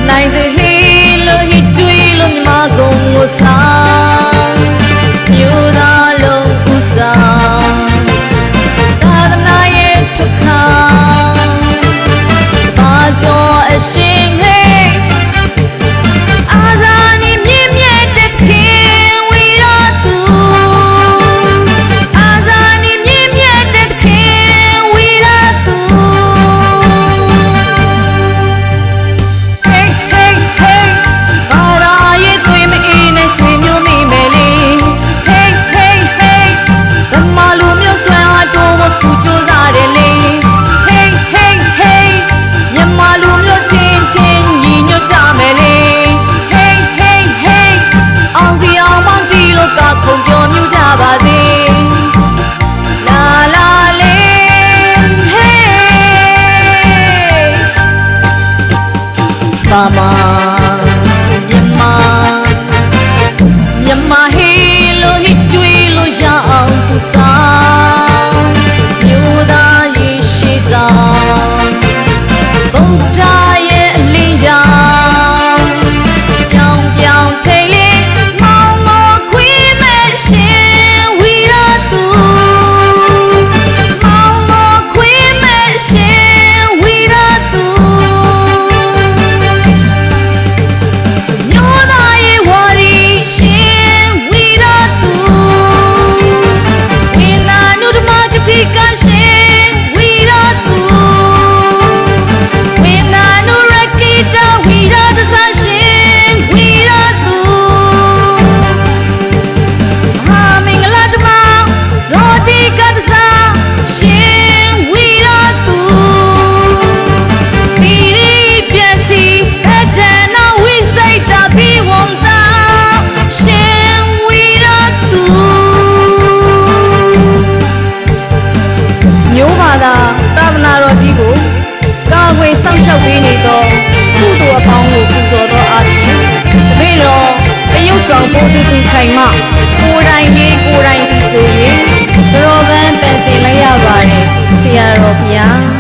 နိုင်စေဟေးလို့ဟိကျွေးလို့မြမကုံကိုဆောင်မြို့သားလုံးဥဆောင်သာသနာရဲ့ထုတ်ခါဘာကျော်အရှင်ဟေးအာဇာနည်မြင့်မြတ်တဲ့ခင်ဝီရသူအာဇာနည်မြင့်မြတ်တဲ့ခင်ဝီရသူမြန်မာဟေးလို့ဟိကျွေးလို့ရအောင်သူဆောင်မြို့သားရေရှိဆောင်ဘုရားရဲ့အလင်းကြောင့်ပြောင်းပြောင်းထိန်လေးမောင်မောခွေးမဲ့ရှင်ဝီရသူမောင်မောခွေးမဲ့ရှင်ဝီရသူသာသနာတော်ကြီးကိုကာကွယ်စောင့်ရှောက်ပေးနေသောကုသိုလ်အပေါင်းကိုပူဇော်သောအားဖြင့်တပည့်တော်တရုတ်ဆောင်ပိုးတူတူခိုင်မှကိုယ်တိုင်ရေးကိုယ်တိုင်သိဆို၍ဘရောပန်းပန်ဆင်လိုက်ရပါတယ်ဆရာတော်ဘုရား